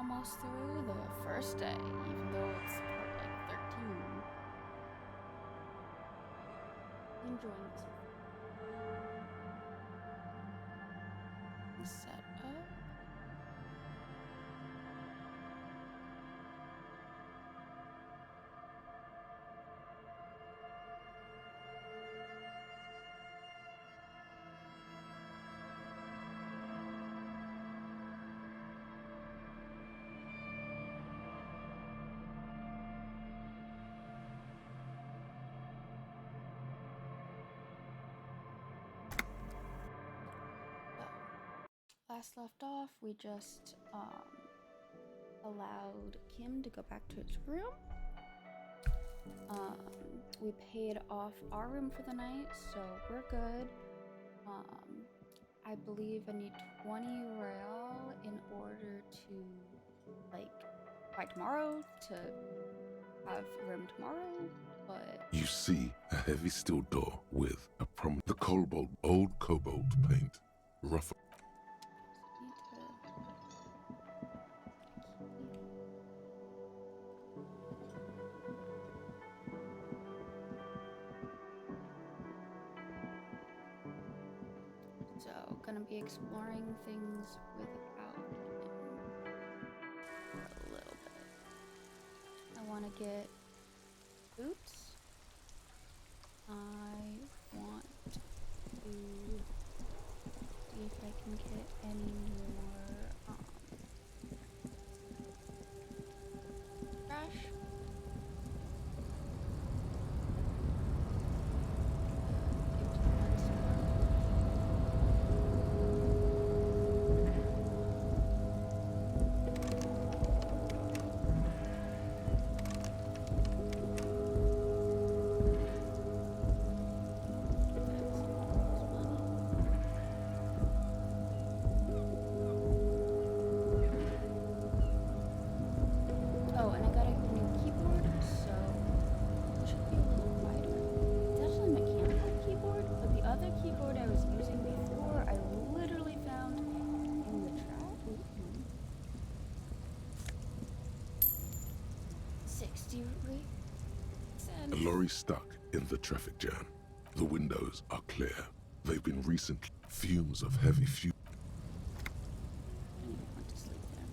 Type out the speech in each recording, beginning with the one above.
almost through the first day, even though it's part like 13. Enjoying this. Set up. Last left off, we just allowed Kim to go back to his room. We paid off our room for the night, so we're good. I believe I need 20 real in order to, like, by tomorrow to have room tomorrow, but... You see a heavy steel door with a the old cobalt paint, rough. So, gonna be exploring things without him for a little bit. I want to get boots. I want to see if I can get any more trash. A lorry stuck in the traffic jam. The windows are clear. They've been recent fumes of heavy fuel. I need to went to sleep there.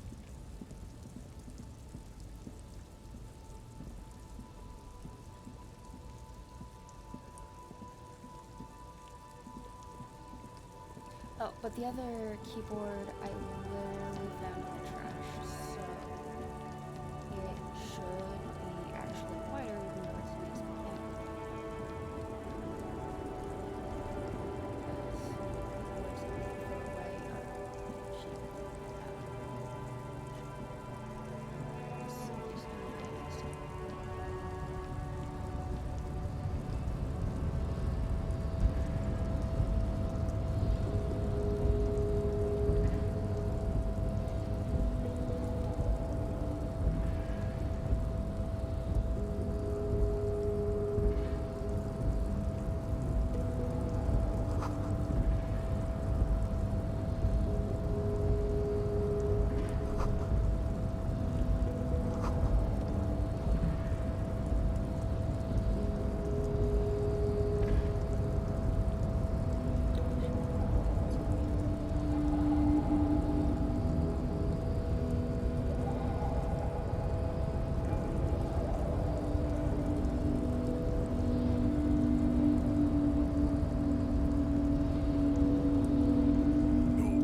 Oh, but the other keyboard I literally found in the trash, so it should be actually quieter even though it's nice mechanical.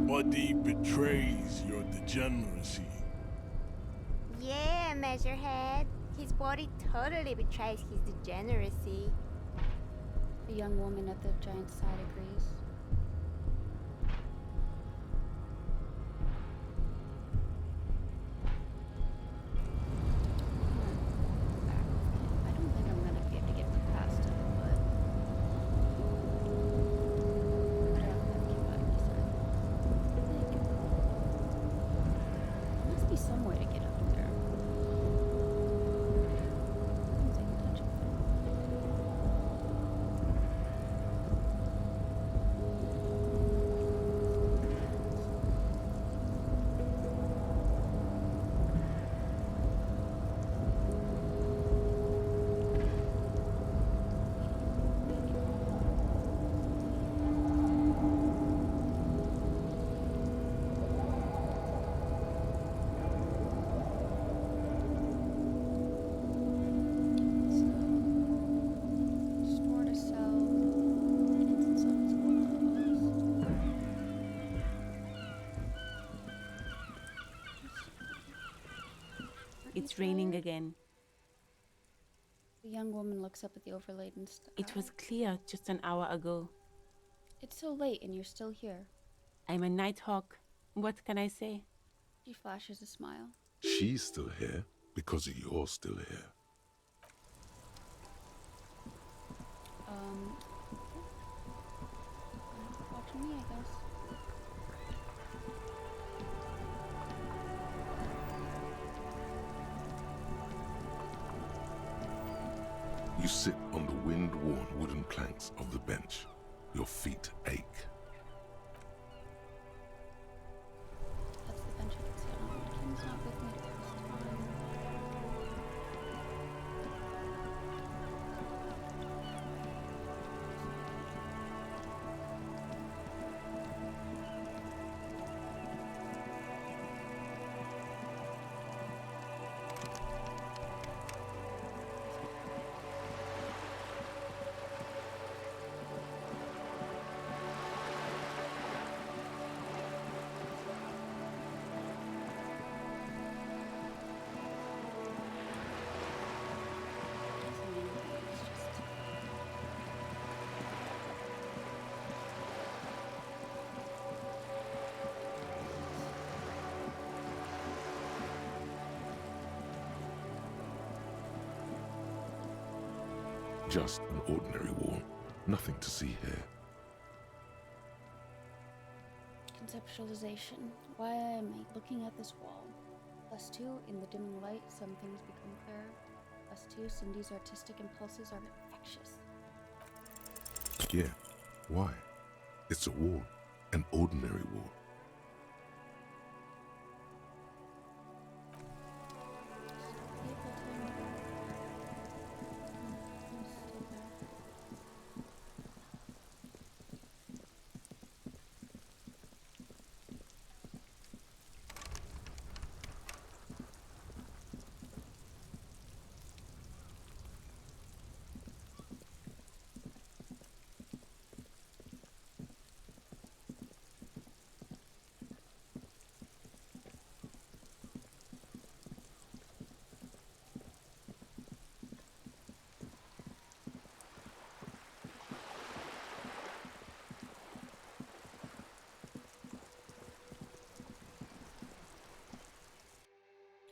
Nobody betrays your degeneracy. Yeah, Measurehead. His body totally betrays his degeneracy. The young woman at the giant side agrees. I don't think I'm gonna be able to get past it, but I don't have to keep out of my side. There must be some way to get up there. Seems like a touch of it. It's raining again. The young woman looks up at the overladen sky. It was clear just an hour ago. It's so late and you're still here. I'm a nighthawk. What can I say? She flashes a smile. She's still here because you're still here. Watching me, I guess. You sit on the wind-worn wooden planks of the bench. Your feet ache. That's the bench I can sit on. Kim's not with me this Just an ordinary wall. Nothing to see here. Conceptualization. Why am I looking at this wall? +2, in the dimming light, some things become clearer. +2, Cindy's artistic impulses are infectious. Yeah. Why? It's a wall. An ordinary wall.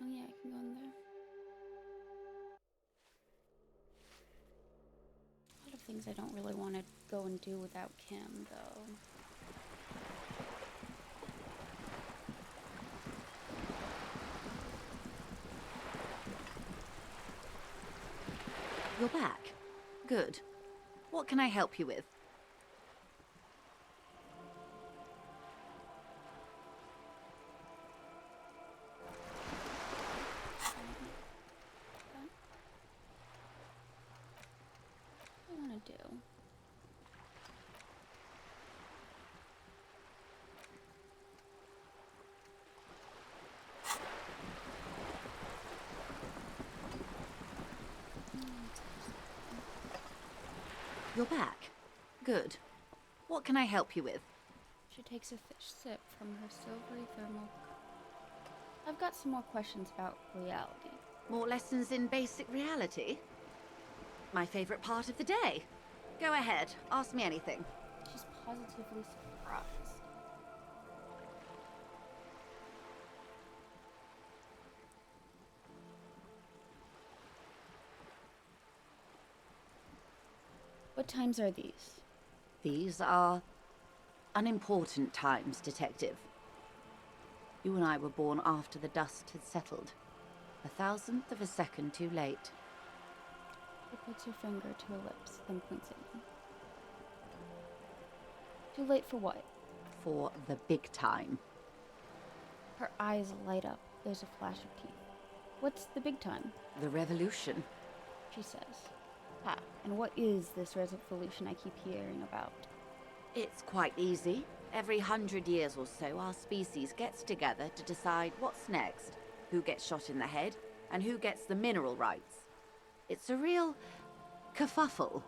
Oh yeah, I can go in there. A lot of things I don't really want to go and do without Kim, though. You're back. Good. What can I help you with? What do I want to do? You're back. Good. What can I help you with? She takes a sip from her silvery thermal cup. I've got some more questions about reality. More lessons in basic reality? My favorite part of the day. Go ahead, ask me anything. She's positively surprised. What times are these? These are unimportant times, Detective. You and I were born after the dust had settled. 1,000th of a second too late. She puts her finger to her lips, then points at me. Too late for what? For the big time. Her eyes light up. There's a flash of teeth. What's the big time? The revolution. She says. Ah, and what is this revolution I keep hearing about? It's quite easy. Every 100 years or so, our species gets together to decide what's next, who gets shot in the head, and who gets the mineral rights. It's a real kerfuffle.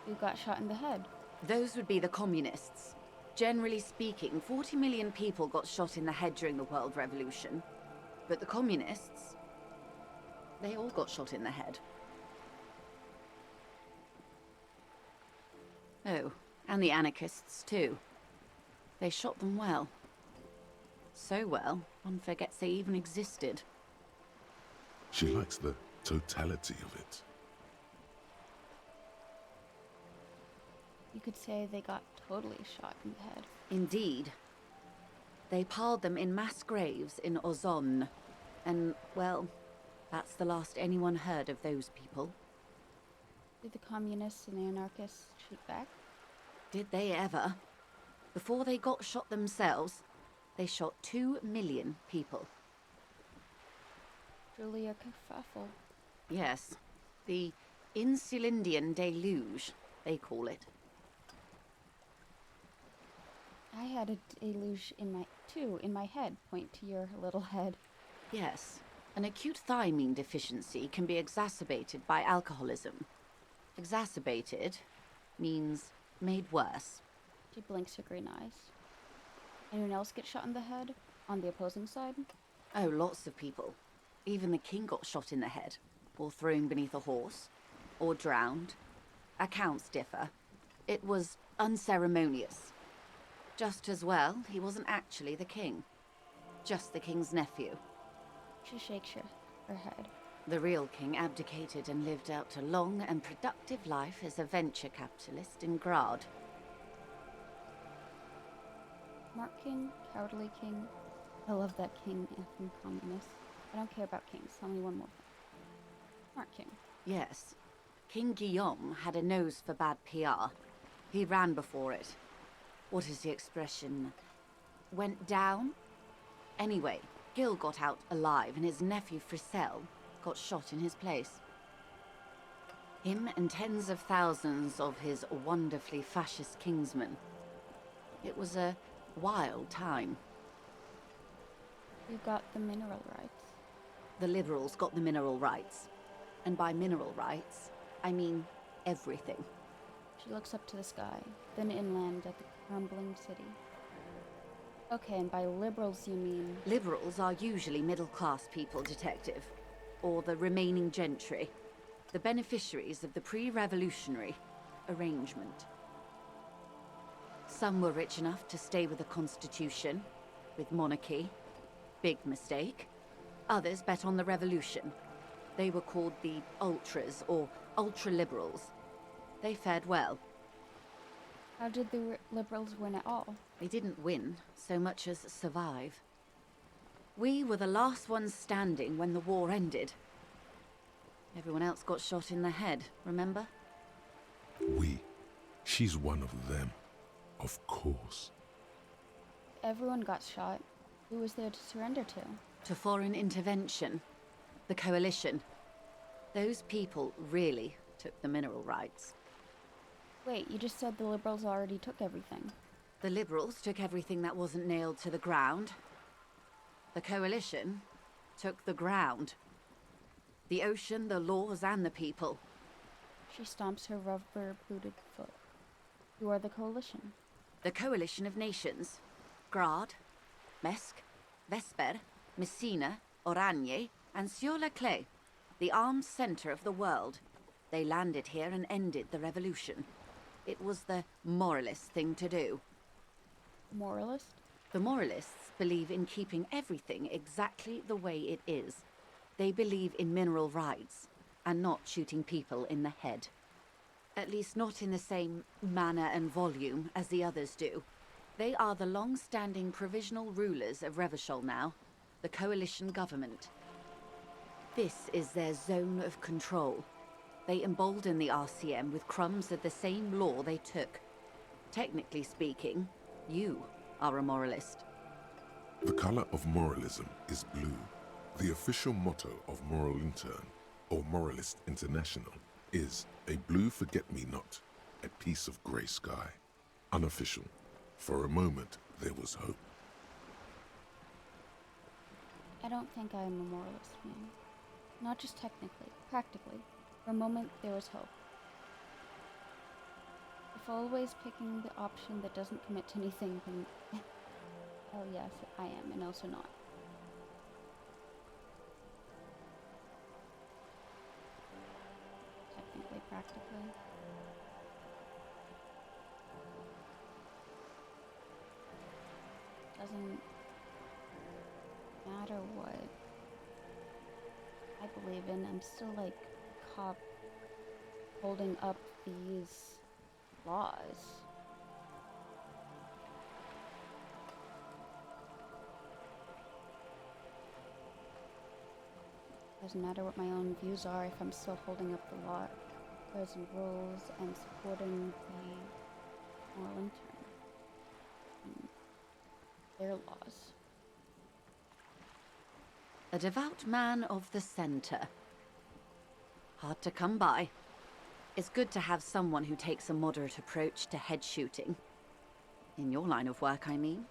Who got shot in the head? Those would be the communists. Generally speaking, 40 million people got shot in the head during the World Revolution. But the communists, they all got shot in the head. Oh, and the anarchists too. They shot them well. So well, one forgets they even existed. She likes the totality of it. You could say they got totally shot in the head. Indeed. They piled them in mass graves in Ozon. And, well, that's the last anyone heard of those people. Did the communists and the anarchists shoot back? Did they ever? Before they got shot themselves, they shot 2 million people. Truly a kerfuffle. Yes, the Insulindian deluge, they call it. I had a deluge in my head. Point to your little head. Yes, an acute thiamine deficiency can be exacerbated by alcoholism. Exacerbated means made worse. She blinks her green eyes. Anyone else get shot in the head? On the opposing side? Oh, lots of people. Even the king got shot in the head, or thrown beneath a horse, or drowned. Accounts differ. It was unceremonious. Just as well, he wasn't actually the king. Just the king's nephew. She shakes her head. The real king abdicated and lived out a long and productive life as a venture capitalist in Grad. Smart king, cowardly king. I love that king from communists. I don't care about kings. Tell me one more thing. Smart king. Yes. King Guillaume had a nose for bad PR. He ran before it. What is the expression? Went down? Anyway, Gil got out alive and his nephew Frisell got shot in his place. Him and tens of thousands of his wonderfully fascist kingsmen. It was a wild time. You got the mineral rights. The liberals got the mineral rights. And by mineral rights, I mean everything. She looks up to the sky, then inland at the crumbling city. Okay, and by liberals you mean... Liberals are usually middle-class people, Detective. Or the remaining gentry. The beneficiaries of the pre-revolutionary arrangement. Some were rich enough to stay with the Constitution, with monarchy. Big mistake. Others bet on the revolution. They were called the ultras, or ultra-liberals. They fared well. How did the liberals win at all? They didn't win so much as survive. We were the last ones standing when the war ended. Everyone else got shot in the head, remember? We. She's one of them. Of course. Everyone got shot. Who was there to surrender to? To foreign intervention. The coalition. Those people really took the mineral rights. Wait, you just said the liberals already took everything. The liberals took everything that wasn't nailed to the ground. The coalition took the ground. The ocean, the laws, and the people. She stomps her rubber-booted foot. You are the coalition. The coalition of nations. Grad, Mesk, Vesper, Messina, Oranje, and Sur-le-Clay. The armed center of the world. They landed here and ended the revolution. It was the moralist thing to do. Moralist? The moralists believe in keeping everything exactly the way it is. They believe in mineral rights, and not shooting people in the head. At least not in the same manner and volume as the others do. They are the long-standing provisional rulers of Revachol now, the coalition government. This is their zone of control. They embolden the RCM with crumbs of the same law they took. Technically speaking, you are a moralist. The color of moralism is blue. The official motto of Moral Intern, or Moralist International, is a blue forget-me-not, a piece of grey sky. Unofficial. For a moment, there was hope. I don't think I am a moralist, man. Not just technically, practically. For a moment, there was hope. If always picking the option that doesn't commit to anything, then... oh yes, I am, and also not. practically. Doesn't matter what I believe in, I'm still like a cop holding up these laws. Doesn't matter what my own views are if I'm still holding up the laws and rules and supporting the moral intern and their laws. A devout man of the center. Hard to come by. It's good to have someone who takes a moderate approach to head shooting. In your line of work, I mean.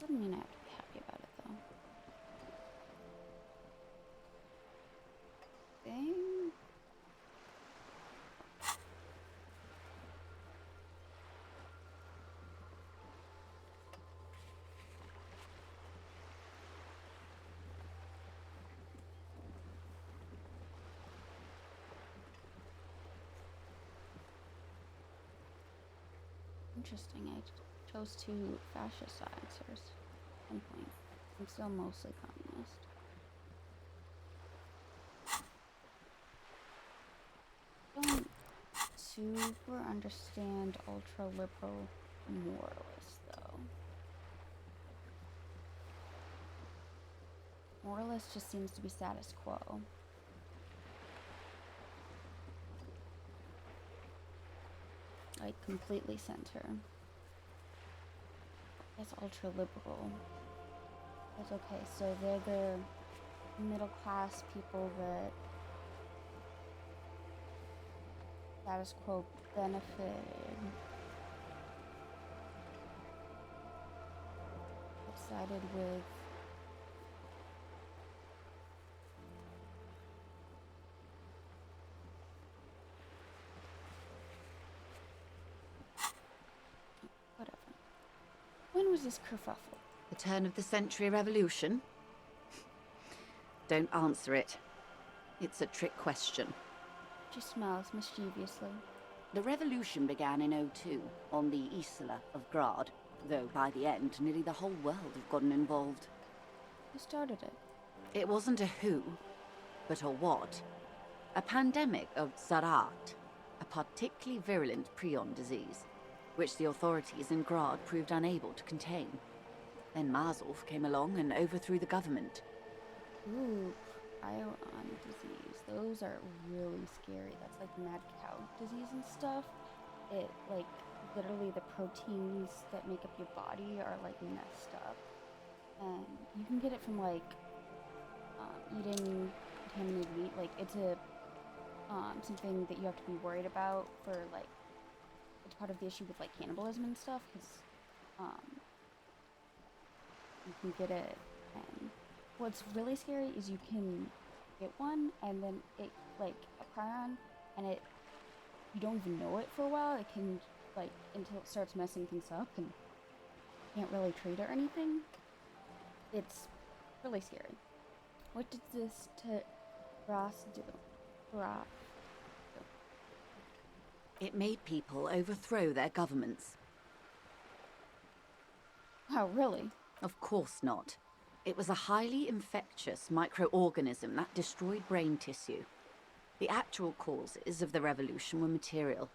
Doesn't mean I have to be happy about it, though. Thing? Interesting, I chose two fascist answers. 1 point. I'm still mostly communist. Don't super understand ultra-liberal moralists, though. Moralist just seems to be status quo. Like, completely center. That's ultra-liberal. That's okay, so they're the middle-class people that status quo benefited. I've sided with whatever. When was this kerfuffle? The turn of the century revolution? Don't answer it. It's a trick question. She smiles mischievously. The revolution began in '02 on the Isla of Grad, though by the end, nearly the whole world have gotten involved. Who started it? It wasn't a who, but a what. A pandemic of Zarat, a particularly virulent prion disease, which the authorities in Grad proved unable to contain. Then Mazov came along and overthrew the government. Ooh, prion disease. Those are really scary. That's like mad cow disease and stuff. It, like, literally the proteins that make up your body are, like, messed up. And you can get it from, like, eating contaminated meat. Like, it's a, something that you have to be worried about for, like, it's part of the issue with, like, cannibalism and stuff, because, you can get it, and what's really scary is you can get one, and then it, like, a prion, and it, you don't even know it for a while. It can, like, until it starts messing things up, and you can't really treat it or anything. It's really scary. What did this Ross do? Ross do? It made people overthrow their governments. Oh, really? Of course not. It was a highly infectious microorganism that destroyed brain tissue. The actual causes of the revolution were material.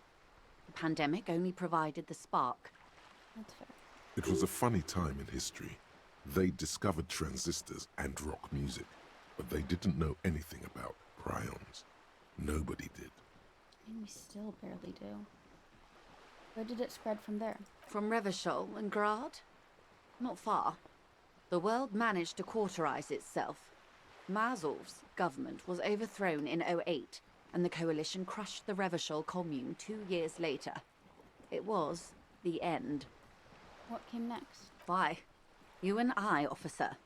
The pandemic only provided the spark. That's fair. It was a funny time in history. They discovered transistors and rock music, but they didn't know anything about prions. Nobody did. And we still barely do. Where did it spread from there? From Revachol and Grad? Not far. The world managed to cauterize itself. Mazov's government was overthrown in '08, and the coalition crushed the Revachol commune 2 years later. It was the end. What came next? Why? You and I, officer.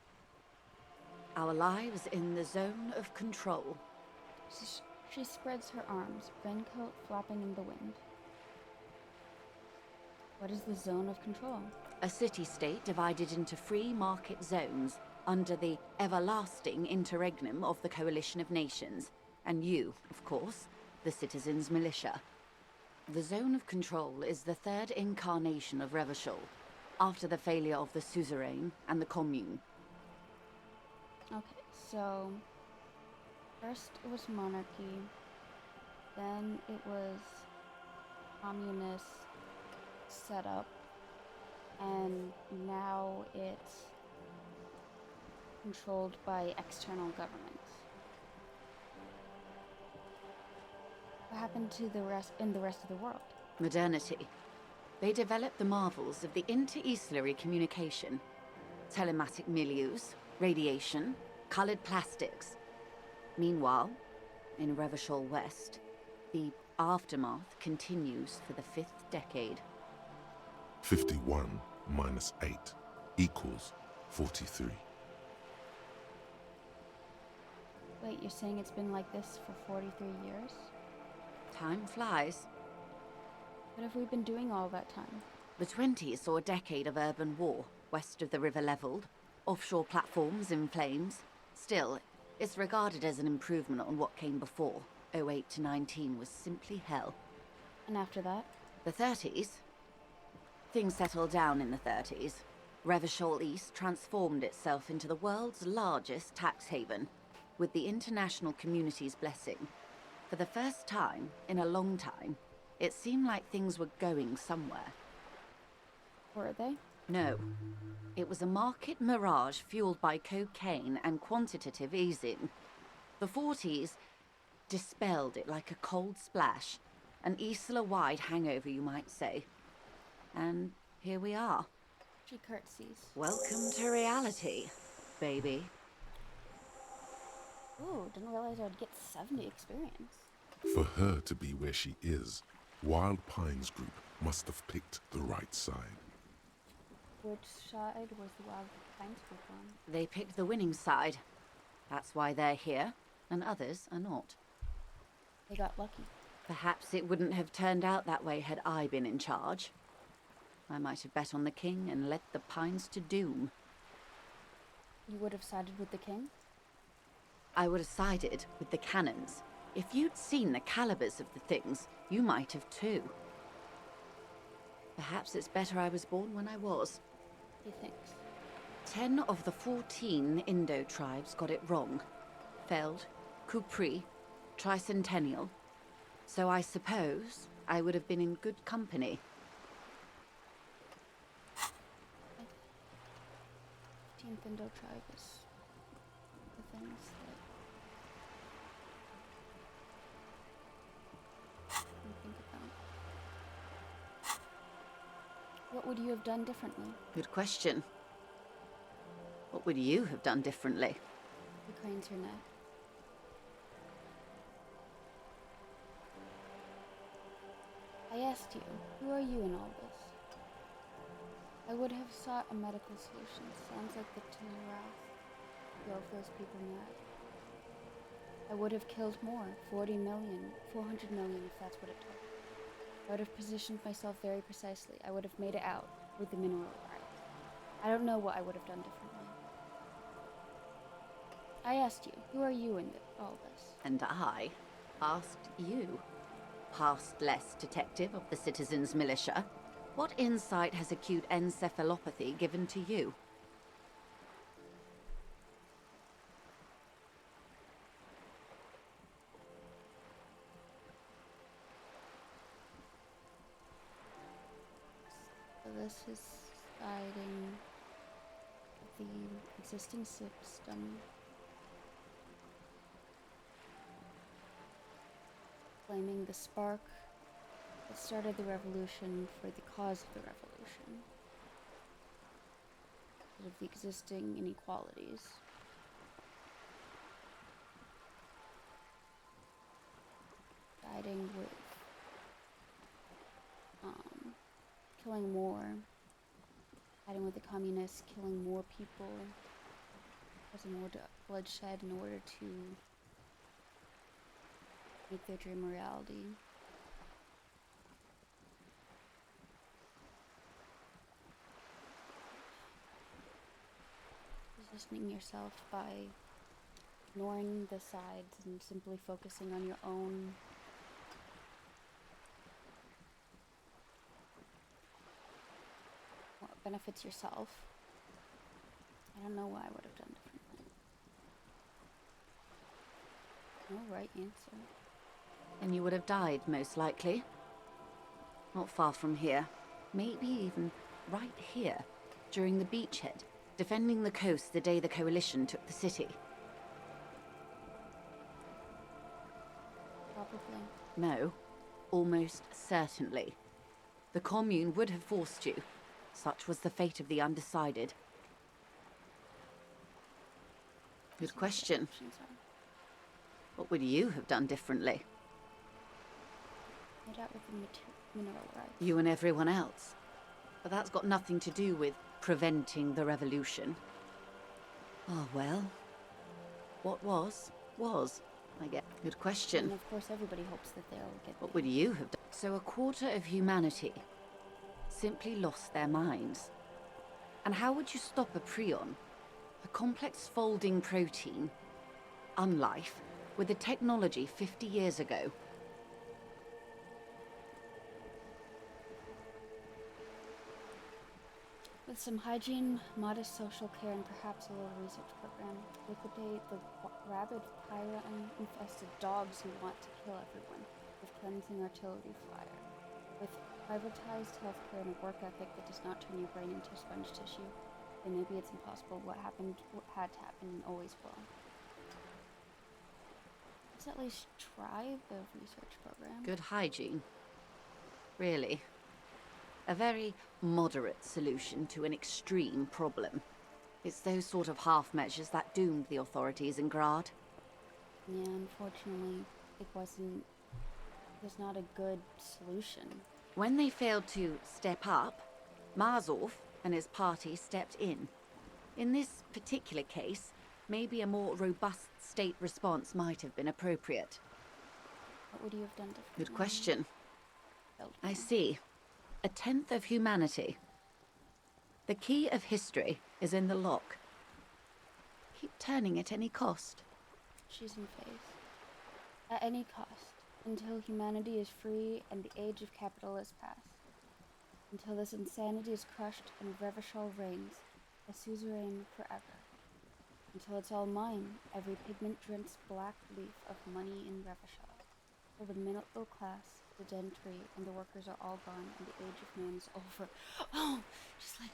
Our lives in the zone of control. She spreads her arms, raincoat flapping in the wind. What is the zone of control? A city-state divided into free market zones, under the everlasting interregnum of the Coalition of Nations, and you, of course, the Citizens' Militia. The Zone of Control is the third incarnation of Revachol, after the failure of the Suzerain and the Commune. Okay, so first it was monarchy, then it was communist setup, and now it's controlled by external governments. What happened to the rest of the world? Modernity. They developed the marvels of the inter-eastlery communication. Telematic milieus, radiation, colored plastics. Meanwhile, in Revachol West, the aftermath continues for the 5th decade. 51 minus 8 equals 43. Wait, you're saying it's been like this for 43 years? Time flies. What have we been doing all that time? The 20s saw a decade of urban war, west of the river leveled, offshore platforms in flames. Still, it's regarded as an improvement on what came before. 08 to 19 was simply hell. And after that? The 30s? Things settled down in the 30s. Revachol East transformed itself into the world's largest tax haven, with the international community's blessing. For the first time in a long time, it seemed like things were going somewhere. Were they? No. It was a market mirage fueled by cocaine and quantitative easing. The 40s dispelled it like a cold splash, an Isla-wide hangover, you might say. And here we are. She curtsies. Welcome to reality, baby. Ooh, didn't realize I would get 70 experience. For her to be where she is, Wild Pines Group must have picked the right side. Which side was the Wild Pines Group on? They picked the winning side. That's why they're here, and others are not. They got lucky. Perhaps it wouldn't have turned out that way had I been in charge. I might have bet on the king and led the Pines to doom. You would have sided with the king? I would have sided with the cannons. If you'd seen the calibers of the things, you might have too. Perhaps it's better I was born when I was. He thinks. 10 of the 14 Indo tribes got it wrong. Feld, Kupri, Tricentennial. So I suppose I would have been in good company. 15th Indo tribe is the things that you think about. What would you have done differently? Good question. What would you have done differently? He cranes her neck. I asked you, who are you in all this? I would have sought a medical solution. Sounds like the Tilrath drove those people mad. I would have killed more, 40 million, 400 million if that's what it took. I would have positioned myself very precisely. I would have made it out with the mineral rights. I don't know what I would have done differently. I asked you, who are you in all this? And I asked you, past-less detective of the Citizens' Militia, what insight has acute encephalopathy given to you? So this is siding the existing system, blaming the spark that started the revolution for the cause of the revolution, because of the existing inequalities. Siding with killing more, siding with the communists, killing more people, causing more bloodshed in order to make their dream a reality. Positioning yourself by ignoring the sides and simply focusing on your own what benefits yourself. I don't know what I would have done differently. No right answer. And you would have died, most likely. Not far from here. Maybe even right here, during the beachhead, defending the coast the day the Coalition took the city. Probably. No, almost certainly. The Commune would have forced you. Such was the fate of the undecided. Good question. Options are What would you have done differently? made out with the mineral rights. You and everyone else. But that's got nothing to do with preventing the revolution. Oh, well. What was, I get. Good question. And of course everybody hopes that they'll get What would you have done? So a quarter of humanity simply lost their minds. And how would you stop a prion, a complex folding protein, unlife, with the technology 50 years ago? With some hygiene, modest social care, and perhaps a little research program, liquidate the rabid, pyra-infested dogs who want to kill everyone, with cleansing artillery fire, with privatized healthcare and a work ethic that does not turn your brain into sponge tissue. Then maybe it's impossible. What happened, what had to happen, and always will. Let's at least try the research program. Good hygiene. Really. A very moderate solution to an extreme problem. It's those sort of half measures that doomed the authorities in Grad. Yeah, unfortunately, it was not a good solution. When they failed to step up, Marzov and his party stepped in. In this particular case, maybe a more robust state response might have been appropriate. What would you have done differently? Good question. Failed I now. see. A tenth of humanity. The key of history is in the lock. Keep turning at any cost. She's in phase. At any cost, until humanity is free and the age of capital is past. Until this insanity is crushed and Revachol reigns, a suzerain forever. Until it's all mine, every pigment-drenched black leaf of money in Revachol. Till the middle class, the gentry, and the workers are all gone and the age of man is over. Oh, just like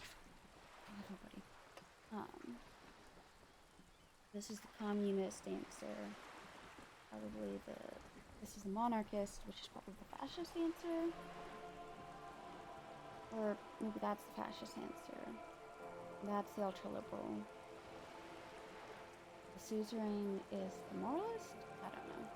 everybody. This is the communist answer. Probably this is the monarchist, which is probably the fascist answer. Or maybe that's the fascist answer. That's the ultra-liberal. The suzerain is the moralist? I don't know.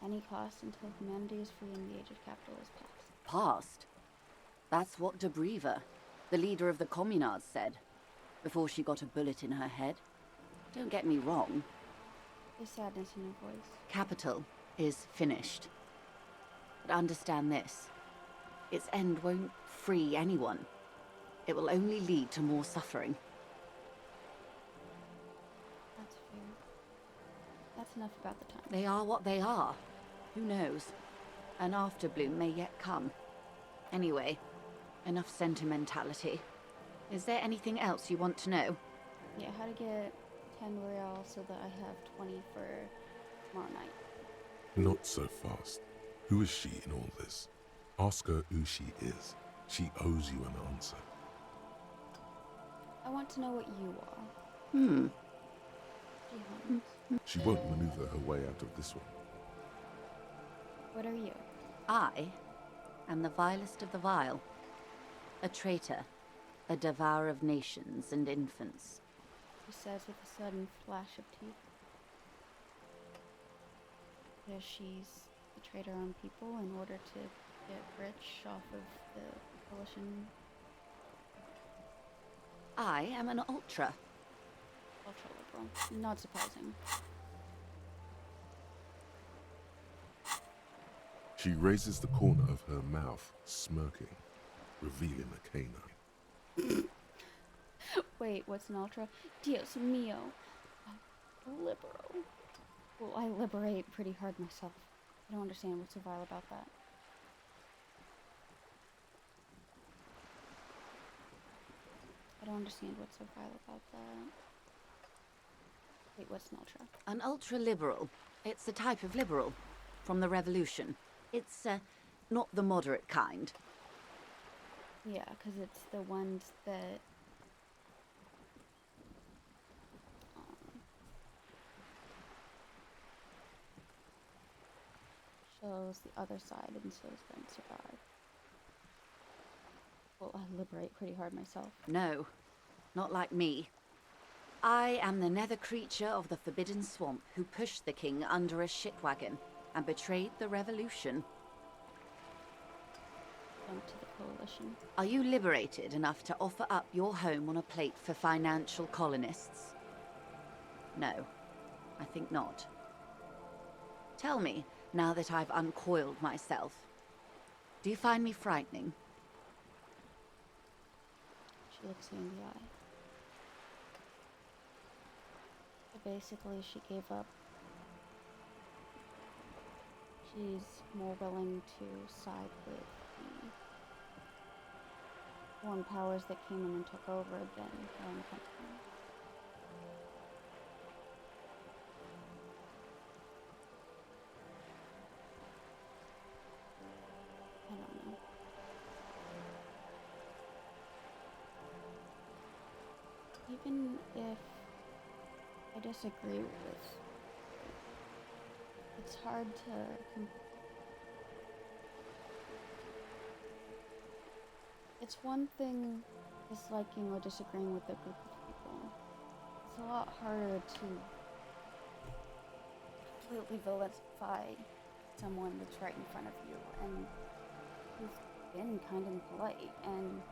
Any cost until humanity is free and the age of capital is past. Past? That's what De Breva, the leader of the Communards, said, before she got a bullet in her head. Don't get me wrong. There's sadness in your voice. Capital is finished. But understand this. Its end won't free anyone. It will only lead to more suffering. That's fair. That's enough about the time. They are what they are. Who knows? An afterbloom may yet come. Anyway, enough sentimentality. Is there anything else you want to know? Yeah, how to get 10 Royale so that I have 20 for tomorrow night. Not so fast. Who is she in all this? Ask her who she is. She owes you an answer. I want to know what you are. She hums. She won't maneuver her way out of this one. What are you? I am the vilest of the vile. A traitor. A devourer of nations and infants. She says with a sudden flash of teeth. Because she's betrayed her own people in order to get rich off of the coalition. I am an ultra. Ultra-liberal. Not surprising. She raises the corner of her mouth, smirking, revealing a canine. Wait, what's an ultra? Dios mio. Liberal. Well, I liberate pretty hard myself. I don't understand what's so vile about that. I don't understand what's so vile about that. Wait, what's an ultra? An ultra-liberal. It's a type of liberal from the revolution. It's, not the moderate kind. Yeah, because it's the ones that shows the other side and shows them survive. Well, I liberate pretty hard myself. No, not like me. I am the nether creature of the Forbidden Swamp who pushed the king under a shit wagon and betrayed the revolution. Jump to the coalition. Are you liberated enough to offer up your home on a plate for financial colonists? No, I think not. Tell me, now that I've uncoiled myself, do you find me frightening? She looks you in the eye. So basically, she gave up. She's more willing to side with the foreign powers that came in and took over than her own country. I don't know. Even if I disagree with, it's hard to. It's one thing disliking or disagreeing with a group of people. It's a lot harder to completely vilify someone that's right in front of you and who's been kind and polite, and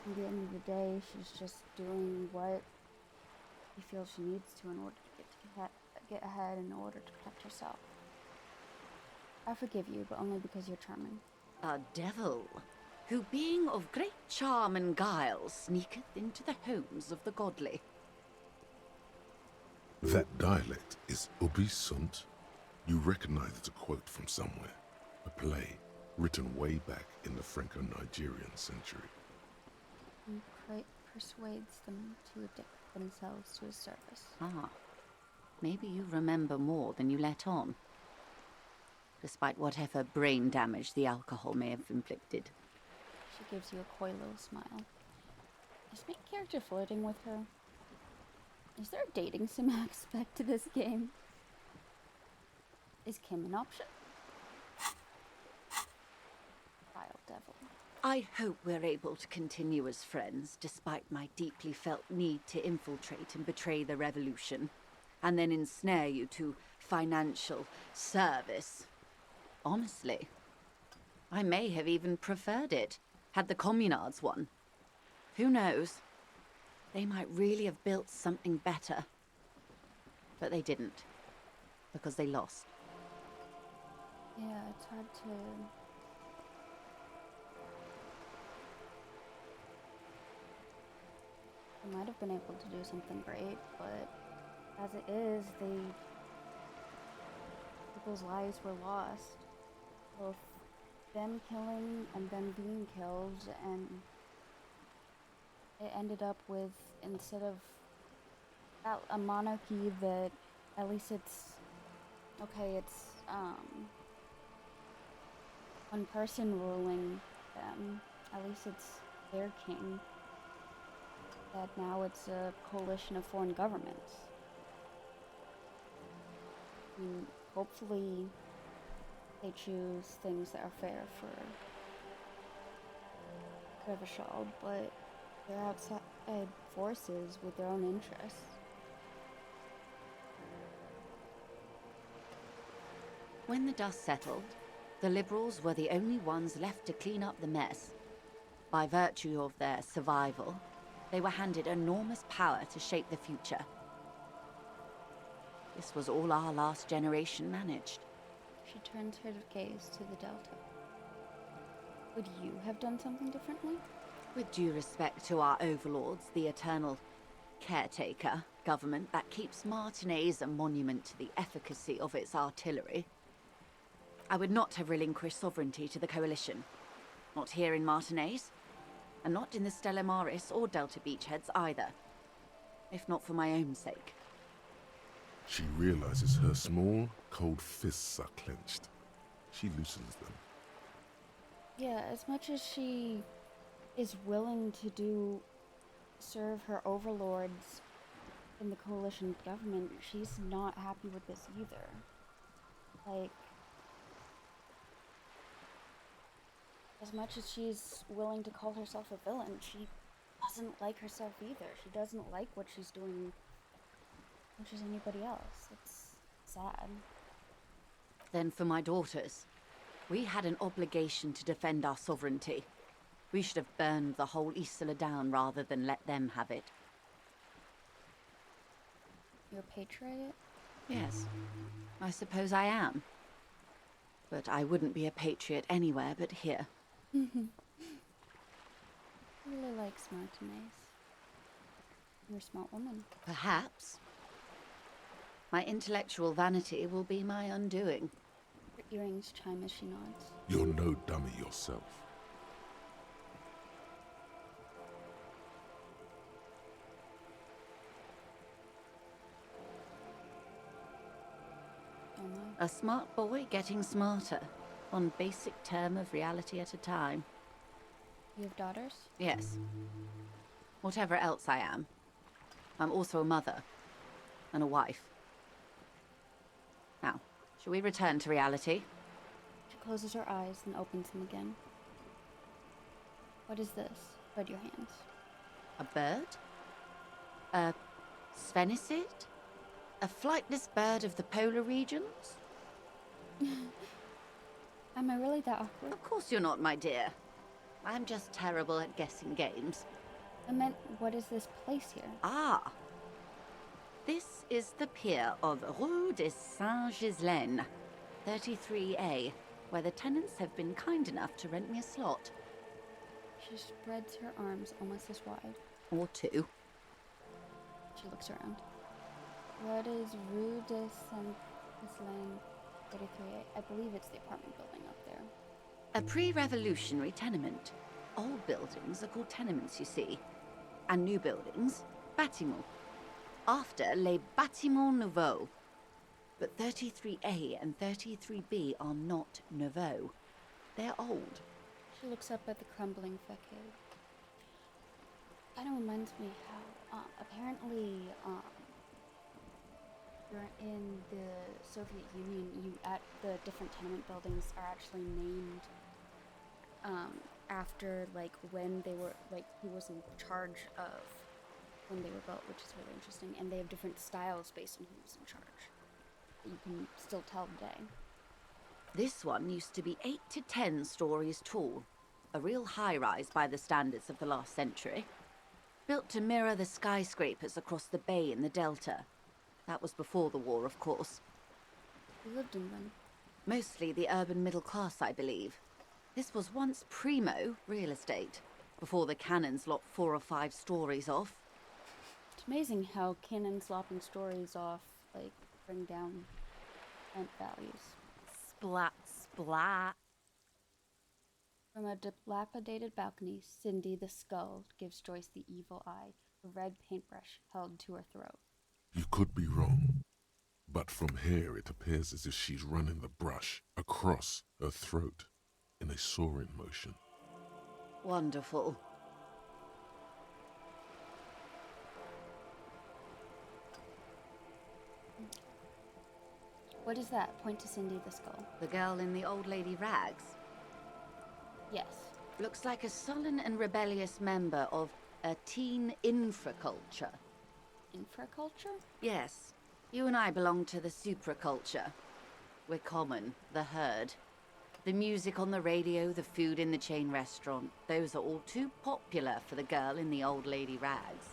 at the end of the day, she's just doing what she feels she needs to in order to get ahead, in order to protect herself. I forgive you, but only because you're charming. A devil, who being of great charm and guile, sneaketh into the homes of the godly. That dialect is Ubi Sunt. You recognize it's a quote from somewhere, a play written way back in the Franco-Nigerian century. And persuades them to addict themselves to his service. Ah, maybe you remember more than you let on, despite whatever brain damage the alcohol may have inflicted. She gives you a coy little smile. Is my character flirting with her? Is there a dating sim aspect to this game? Is Kim an option? Vile devil. I hope we're able to continue as friends, despite my deeply felt need to infiltrate and betray the revolution, and then ensnare you to financial service. Honestly, I may have even preferred it, had the communards won. Who knows? They might really have built something better. But they didn't, because they lost. Yeah, it's hard to... They might have been able to do something great, but as it is, people's lives were lost. Both them killing and them being killed, and it ended up with, instead of a monarchy that, at least it's, okay, it's, one person ruling them, at least it's their king, that now it's a coalition of foreign governments. I mean, hopefully they choose things that are fair for Revachol, but they're outside forces with their own interests. When the dust settled, the Liberals were the only ones left to clean up the mess. By virtue of their survival, they were handed enormous power to shape the future. This was all our last generation managed. She turns her gaze to the Delta. Would you have done something differently? With due respect to our overlords, the eternal caretaker government that keeps Martinez a monument to the efficacy of its artillery, I would not have relinquished sovereignty to the Coalition. Not here in Martinez, and not in the Stella Maris or Delta Beachheads either. If not for my own sake. She realizes her small, cold fists are clenched. She loosens them. Yeah, as much as she is willing to serve her overlords in the coalition government, she's not happy with this either. Like, as much as she's willing to call herself a villain, she doesn't like herself either. She doesn't like what she's doing, which is anybody else. It's sad. Then for my daughters, we had an obligation to defend our sovereignty. We should have burned the whole Isola down rather than let them have it. You're a patriot? Yes, I suppose I am. But I wouldn't be a patriot anywhere but here. Really likes Martinez. You're a smart woman. Perhaps. My intellectual vanity will be my undoing. Her earrings chime as she nods. You're no dummy yourself. Oh my. A smart boy getting smarter, one basic term of reality at a time. You have daughters? Yes. Whatever else I am, I'm also a mother and a wife. Now, shall we return to reality? She closes her eyes and opens them again. What is this? Spread your hands. A bird? A sphenicid? A flightless bird of the polar regions? Am I really that awkward? Of course you're not, my dear. I'm just terrible at guessing games. I meant, what is this place here? Ah! This is the pier of Rue de Saint-Ghislaine, 33A, where the tenants have been kind enough to rent me a slot. She spreads her arms almost as wide. Or two. She looks around. What is Rue de Saint-Ghislaine 33A? I believe it's the apartment building up there. A pre-revolutionary tenement. Old buildings are called tenements, you see. And new buildings, bâtiments. After les bâtiments nouveaux. But 33A and 33B are not nouveaux. They're old. She looks up at the crumbling facade. Kind of reminds me how, apparently, you're in the Soviet Union, at the different tenement buildings are actually named, after, like, when they were, like, who was in charge of when they were built, which is really interesting. And they have different styles based on who was in charge. That you can still tell today. This one used to be 8 to 10 stories tall. A real high-rise by the standards of the last century. Built to mirror the skyscrapers across the bay in the Delta. That was before the war, of course. You lived in them. Mostly the urban middle class, I believe. This was once primo real estate, before the cannons lopped 4 or 5 stories off. It's amazing how cannons lopping stories off, like, bring down rent values. Splat, splat. From a dilapidated balcony, Cindy the Skull gives Joyce the evil eye, a red paintbrush held to her throat. You could be wrong, but from here it appears as if she's running the brush across her throat in a soaring motion. Wonderful. What is that? Point to Cindy the Skull. The girl in the old lady rags. Yes. Looks like a sullen and rebellious member of a teen infraculture. Infraculture? Yes, you and I belong to the supraculture. We're common, the herd. The music on the radio, the food in the chain restaurant, those are all too popular for the girl in the old lady rags.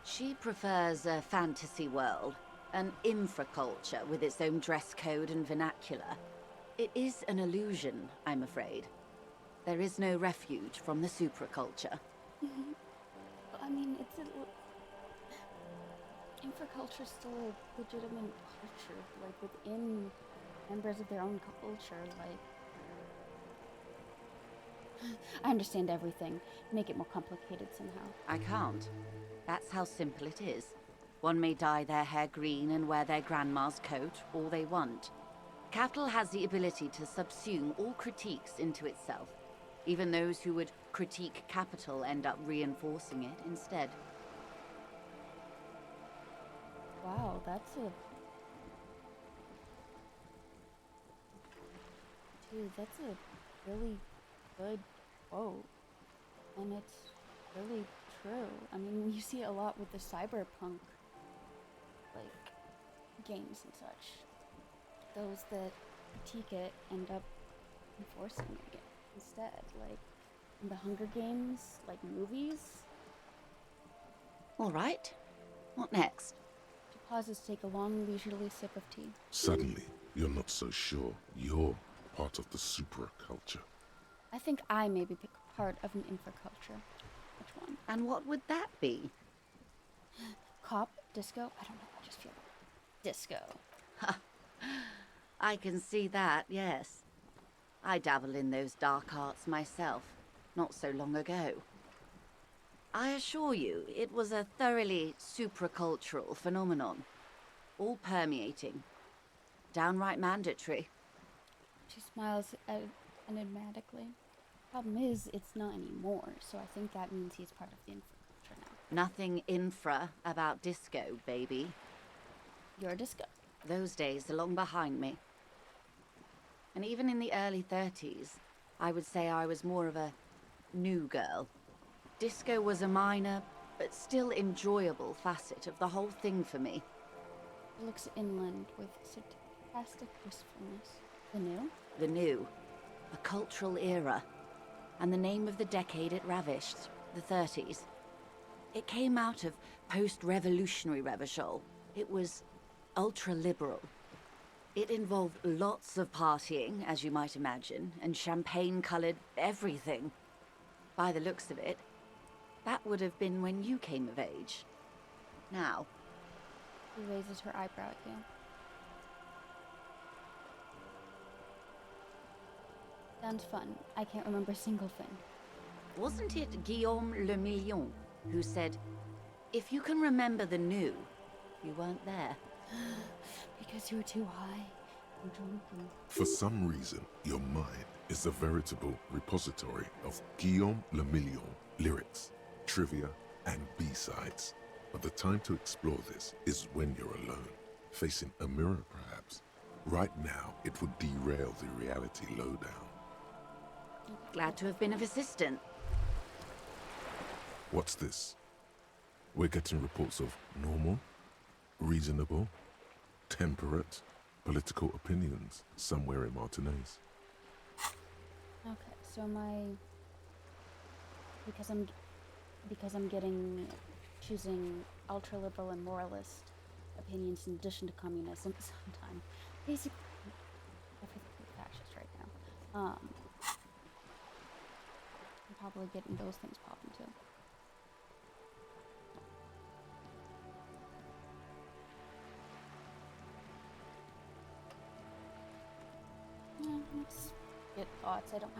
She prefers a fantasy world, An infraculture with its own dress code and vernacular. It is an illusion, I'm afraid. There is no refuge from the supraculture. I mean, infraculture is still a legitimate culture, like within members of their own culture, like. I understand everything. Make it more complicated somehow. I can't. That's how simple it is. One may dye their hair green and wear their grandma's coat all they want. Capital has the ability to subsume all critiques into itself. Even those who would critique capital end up reinforcing it instead. Wow, that's a... Dude, that's a really good quote. And it's really true. I mean, you see it a lot with the cyberpunk, like, games and such. Those that critique it end up enforcing it instead. Like, in the Hunger Games, like, movies. All right. What next? She pauses to take a long, leisurely sip of tea. Suddenly, you're not so sure you're part of the supraculture. I think I may be part of an infraculture. Which one? And what would that be? Cop? Disco? I don't know, I just feel disco. I can see that, yes. I dabble in those dark arts myself, not so long ago. I assure you, it was a thoroughly supracultural phenomenon. All permeating. Downright mandatory. She smiles enigmatically. Problem is, it's not anymore, so I think that means he's part of the infraculture now. Nothing infra about disco, baby. You're disco. Those days are long behind me. And even in the early 30s, I would say I was more of a new girl. Disco was a minor, but still enjoyable facet of the whole thing for me. He looks inland with sarcastic wistfulness. The new? The new. A cultural era. And the name of the decade it ravished, the 30s. It came out of post-revolutionary Revachol. It was ultra-liberal. It involved lots of partying, as you might imagine, and champagne-coloured everything. By the looks of it, that would have been when you came of age. Now. She raises her eyebrow at you. Sounds fun. I can't remember a single thing. Wasn't it Guillaume Le Million who said, if you can remember the new, you weren't there? Because you were too high and drunken. For some reason, your mind is a veritable repository of Guillaume Le Million lyrics, trivia, and B-sides. But the time to explore this is when you're alone, facing a mirror perhaps. Right now, it would derail the reality lowdown. Glad to have been of assistance. What's this? We're getting reports of normal, reasonable, temperate, political opinions somewhere in Martinez. Okay, so because I'm choosing ultra-liberal and moralist opinions in addition to communism sometimes. Basically, everything's fascist right now. I'm probably getting those things popping too. Let's get thoughts. I don't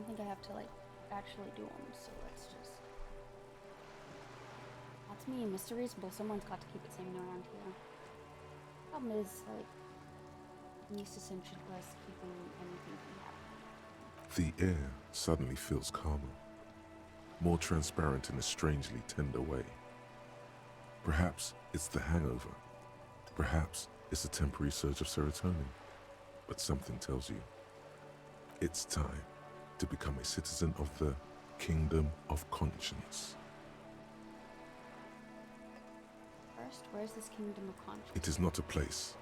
think I have to like actually do them, so let's just. That's me, Mr. Reasonable. Someone's got to keep it sane around here. Problem is, like, I'm used to centralized keeping anything from happening. The air suddenly feels calmer, more transparent in a strangely tender way. Perhaps it's the hangover. Perhaps it's a temporary surge of serotonin. But something tells you it's time to become a citizen of the kingdom of conscience. First, where's this kingdom of conscience? It is not a place.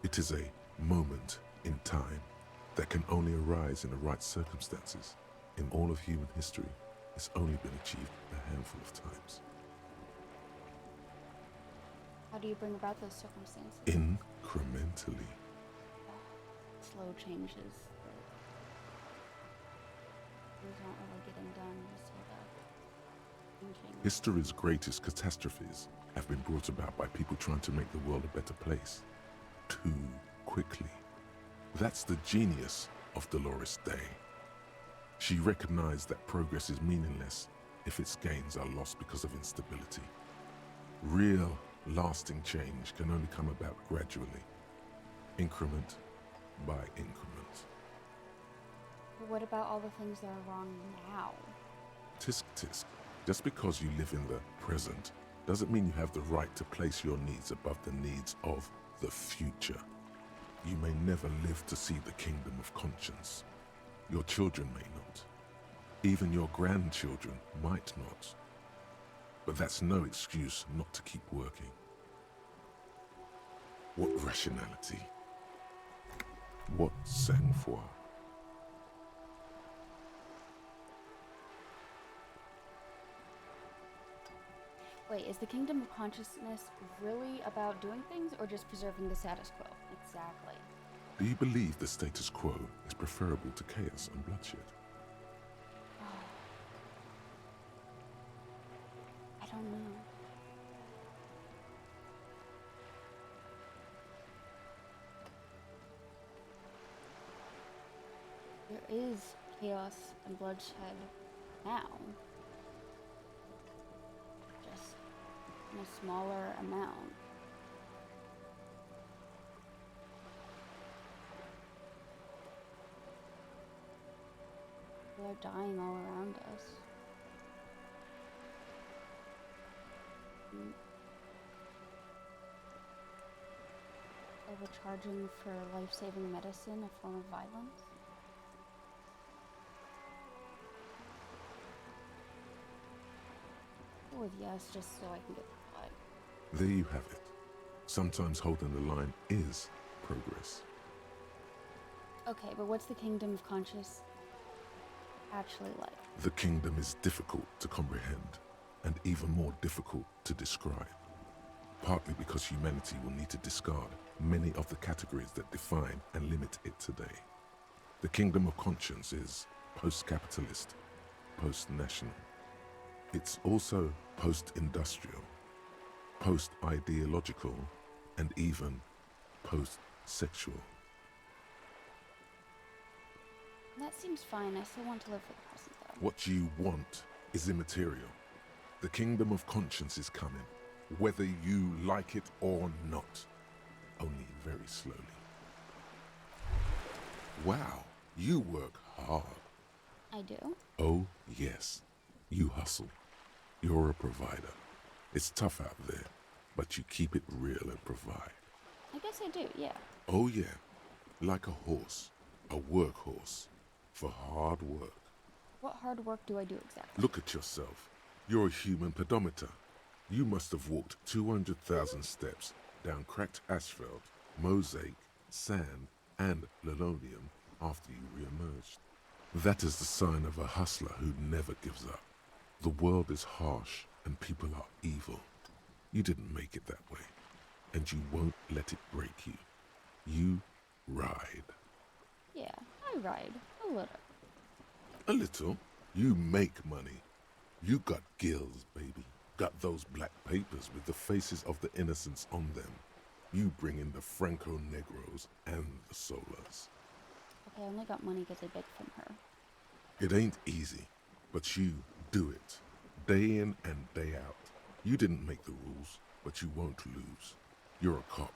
It is a moment in time that can only arise in the right circumstances. In all of human history, it's only been achieved a handful of times. How do you bring about those circumstances? Incrementally. Slow changes. Things aren't really getting done. You see that. Changing. History's greatest catastrophes have been brought about by people trying to make the world a better place. Too quickly. That's the genius of Dolores Day. She recognized that progress is meaningless if its gains are lost because of instability. Real, lasting change can only come about gradually, increment by increment. But what about all the things that are wrong now? Tisk tisk. Just because you live in the present doesn't mean you have the right to place your needs above the needs of the future. You may never live to see the kingdom of conscience. Your children may not. Even your grandchildren might not. But that's no excuse not to keep working. What rationality? What sang-froid? Wait, is the kingdom of consciousness really about doing things or just preserving the status quo? Exactly. Do you believe the status quo is preferable to chaos and bloodshed? I don't know. There is chaos and bloodshed now. Just in a smaller amount. People are dying all around us. Overcharging for life-saving medicine a form of violence? Go with yes, just so I can get the blood. There you have it. Sometimes holding the line is progress. Okay, but what's the kingdom of conscious actually like? The kingdom is difficult to comprehend and even more difficult to describe. Partly because humanity will need to discard many of the categories that define and limit it today. The kingdom of conscience is post-capitalist, post-national. It's also post-industrial, post-ideological, and even post-sexual. That seems fine. I still want to live for the present, though. What you want is immaterial. The kingdom of conscience is coming, whether you like it or not. Only very slowly. Wow, you work hard. I do? Oh, yes. You hustle. You're a provider. It's tough out there, but you keep it real and provide. I guess I do, yeah. Oh, yeah. Like a horse, a workhorse, for hard work. What hard work do I do exactly? Look at yourself. You're a human pedometer. You must have walked 200,000 steps down cracked asphalt, mosaic, sand, and linoleum after you re-emerged. That is the sign of a hustler who never gives up. The world is harsh and people are evil. You didn't make it that way, and you won't let it break you. You ride. Yeah, I ride. A little. A little. You make money. You got gills, baby. Got those black papers with the faces of the innocents on them. You bring in the Franco Negros and the Solas. Okay, I only got money because I begged from her. It ain't easy, but you do it. Day in and day out. You didn't make the rules, but you won't lose. You're a cop,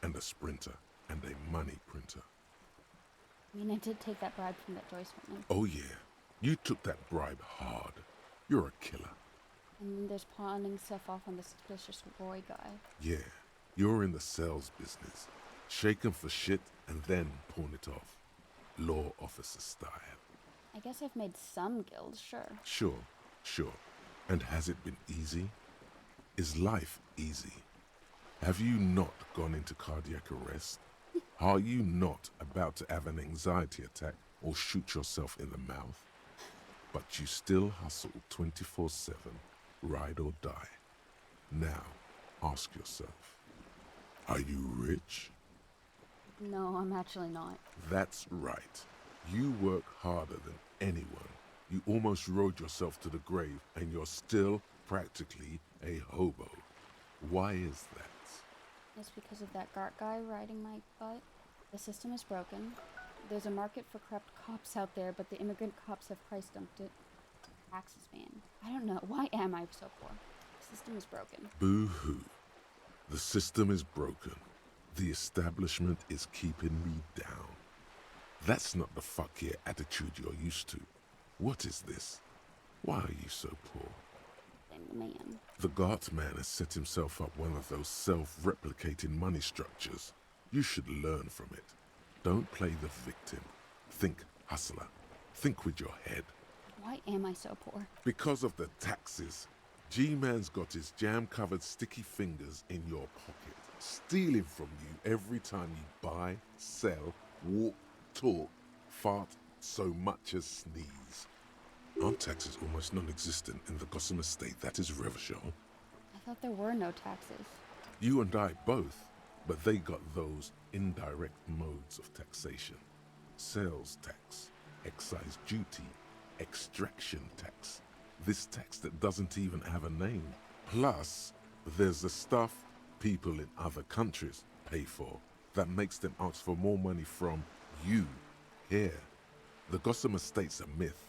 and a sprinter, and a money printer. I mean, I did take that bribe from that Joyce woman. Oh yeah, you took that bribe hard. You're a killer. And then there's pawning stuff off on the suspicious Roy guy. Yeah, you're in the sales business. Shake 'em for shit and then pawn it off. Law officer style. I guess I've made some gills, sure. Sure. And has it been easy? Is life easy? Have you not gone into cardiac arrest? Are you not about to have an anxiety attack or shoot yourself in the mouth? But you still hustle 24/7, ride or die. Now, ask yourself, Are you rich? No, I'm actually not. That's right. You work harder than anyone. You almost rode yourself to the grave, and you're still practically a hobo. Why is that? It's because of that Gart guy riding my butt. The system is broken. There's a market for corrupt cops out there, but the immigrant cops have price dumped it. Taxes, man. I don't know. Why am I so poor? The system is broken. Boo-hoo. The system is broken. The establishment is keeping me down. That's not the fuck yeah attitude you're used to. What is this? Why are you so poor? I'm the man. The Gart man has set himself up one of those self-replicating money structures. You should learn from it. Don't play the victim. Think hustler. Think with your head. Why am I so poor? Because of the taxes. G-Man's got his jam-covered sticky fingers in your pocket, stealing from you every time you buy, sell, walk, talk, fart, so much as sneeze. Aren't taxes almost non-existent in the Gotham estate that is Revachol? I thought there were no taxes. You and I both, but they got those indirect modes of taxation. Sales tax, excise duty, extraction tax. This tax that doesn't even have a name. Plus, there's the stuff people in other countries pay for that makes them ask for more money from you here. The Gotham estate's a myth.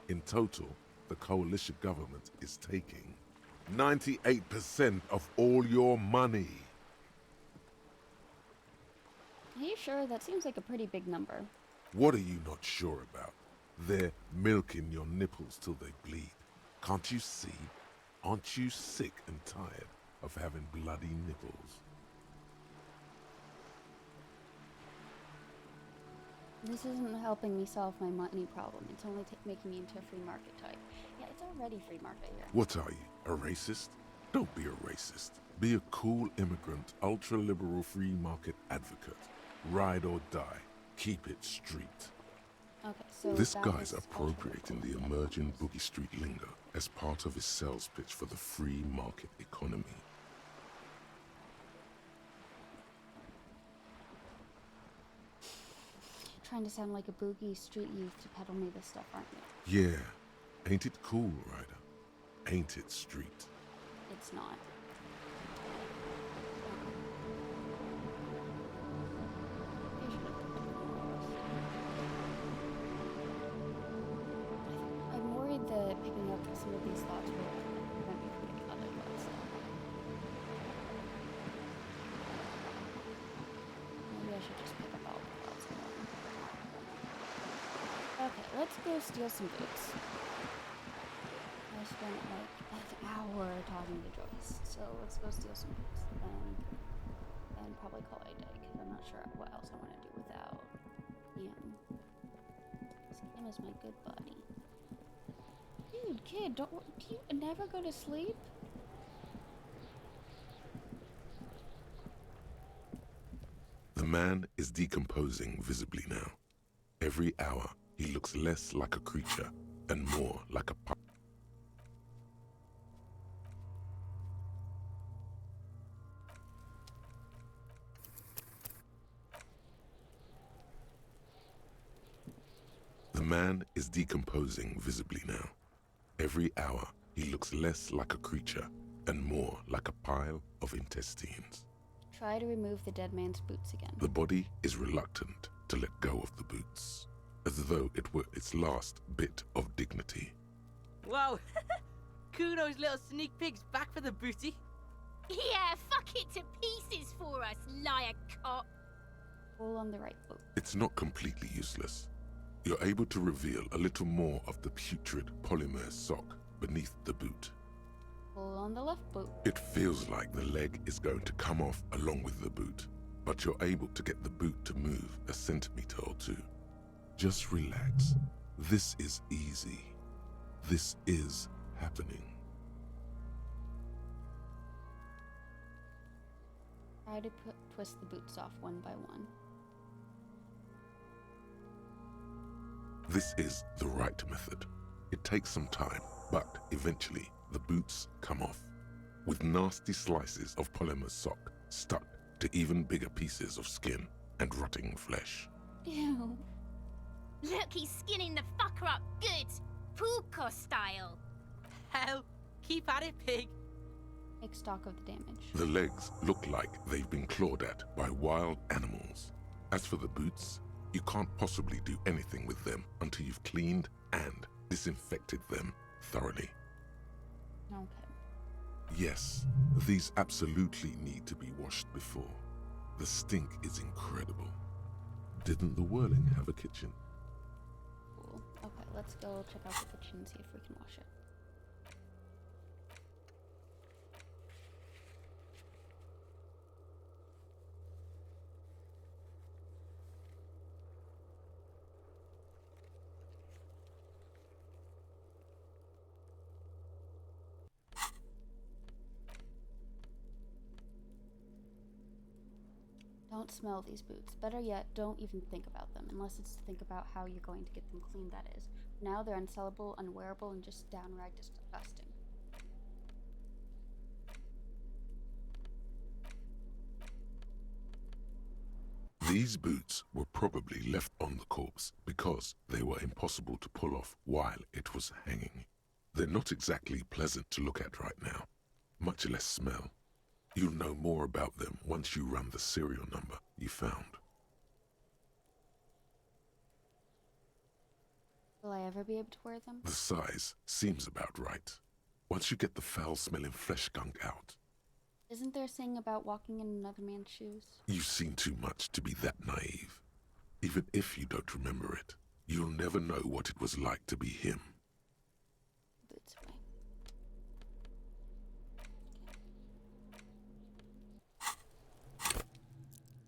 In total, the coalition government is taking 98% of all your money. Are you sure? That seems like a pretty big number. What are you not sure about? They're milking your nipples till they bleed. Can't you see? Aren't you sick and tired of having bloody nipples? This isn't helping me solve my money problem. It's only making me into a free market type. Yeah, it's already free market here. What are you, a racist? Don't be a racist. Be a cool immigrant, ultra-liberal free market advocate. Ride or die. Keep it street. Okay, so This that guy's was appropriating the ultra-liberal. emerging Boogie Street lingo as part of his sales pitch for the free market economy. Trying to sound like a boogie street youth to peddle me this stuff, aren't you? Yeah, ain't it cool, Ryder? Ain't it street? It's not. They should have picked I'm worried that picking up some of these thoughts will prevent me from getting other thoughts. Maybe I should just pick up all the thoughts. Okay, let's go steal some boots. I spent like an hour talking to Joyce, so let's go steal some boots and probably call it a day because I'm not sure what else I want to do without him. Him is my good buddy. Dude, kid, do you never go to sleep? The man is decomposing visibly now. Every hour, he looks less like a creature and more like a puppet. The man is decomposing visibly now. Every hour, he looks less like a creature and more like a pile of intestines. Try to remove the dead man's boots again. The body is reluctant to let go of the boots, as though it were its last bit of dignity. Whoa! Kuno's little sneak pig's back for the booty. Yeah, fuck it to pieces for us, liar cop. Pull on the right boot. It's not completely useless. You're able to reveal a little more of the putrid polymer sock beneath the boot. Pull on the left boot. It feels like the leg is going to come off along with the boot, but you're able to get the boot to move a centimeter or two. Just relax. This is easy. This is happening. Try to twist the boots off one by one. This is the right method. It takes some time, but eventually the boots come off, with nasty slices of polymer sock stuck to even bigger pieces of skin and rotting flesh. Ew. Look, he's skinning the fucker up good. Pulko style. Hell, keep at it, pig. Take stock of the damage. The legs look like they've been clawed at by wild animals. As for the boots, you can't possibly do anything with them until you've cleaned and disinfected them thoroughly. Okay. Yes, these absolutely need to be washed before. The stink is incredible. Didn't the Whirling have a kitchen? Cool. Okay, let's go check out the kitchen and see if we can wash it. Don't smell these boots. Better yet, don't even think about them, unless it's to think about how you're going to get them clean, that is. Now they're unsellable, unwearable, and just downright disgusting. These boots were probably left on the corpse because they were impossible to pull off while it was hanging. They're not exactly pleasant to look at right now, much less smell. You'll know more about them once you run the serial number you found. Will I ever be able to wear them? The size seems about right. Once you get the foul-smelling flesh gunk out. Isn't there a saying about walking in another man's shoes? You've seen too much to be that naive. Even if you don't remember it, you'll never know what it was like to be him. Boots away.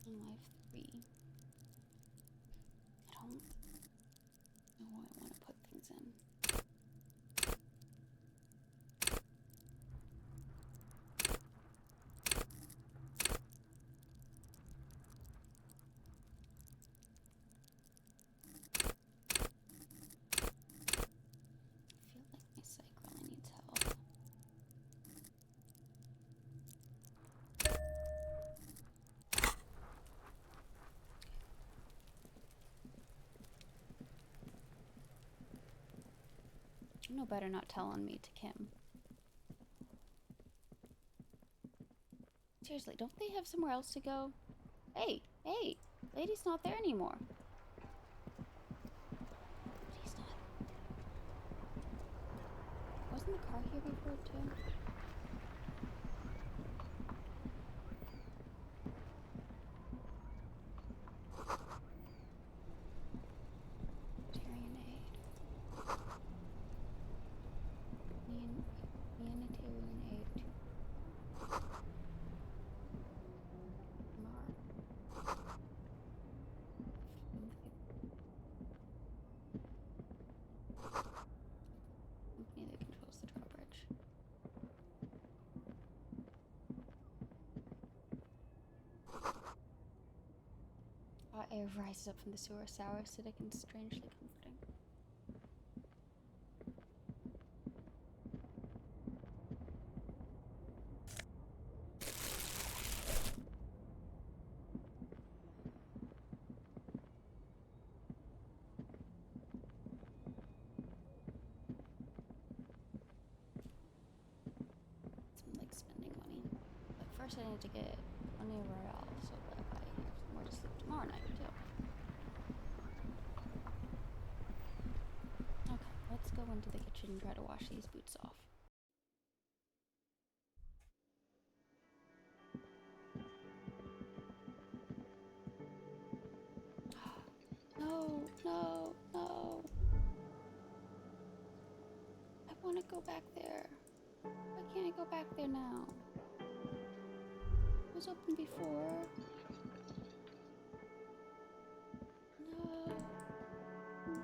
Life 3. I don't know where I want to put things in. I feel like my psych really needs help. You know better not telling me to Kim. Seriously, don't they have somewhere else to go? Hey, hey, lady's not there anymore. She's not. Wasn't the car here before too? Humanitarian aid. Humanitarian aid to Mar. Company that controls the drawbridge. Hot air rises up from the sewer, sour, acidic, and strangely comforting. Some like spending money. But first I need to get money royale so that I have somewhere to sleep tomorrow night too. Okay, let's go into the kitchen and try to wash these boots off. No, no, no. I want to go back there. Why can't I go back there now? It was open before. No.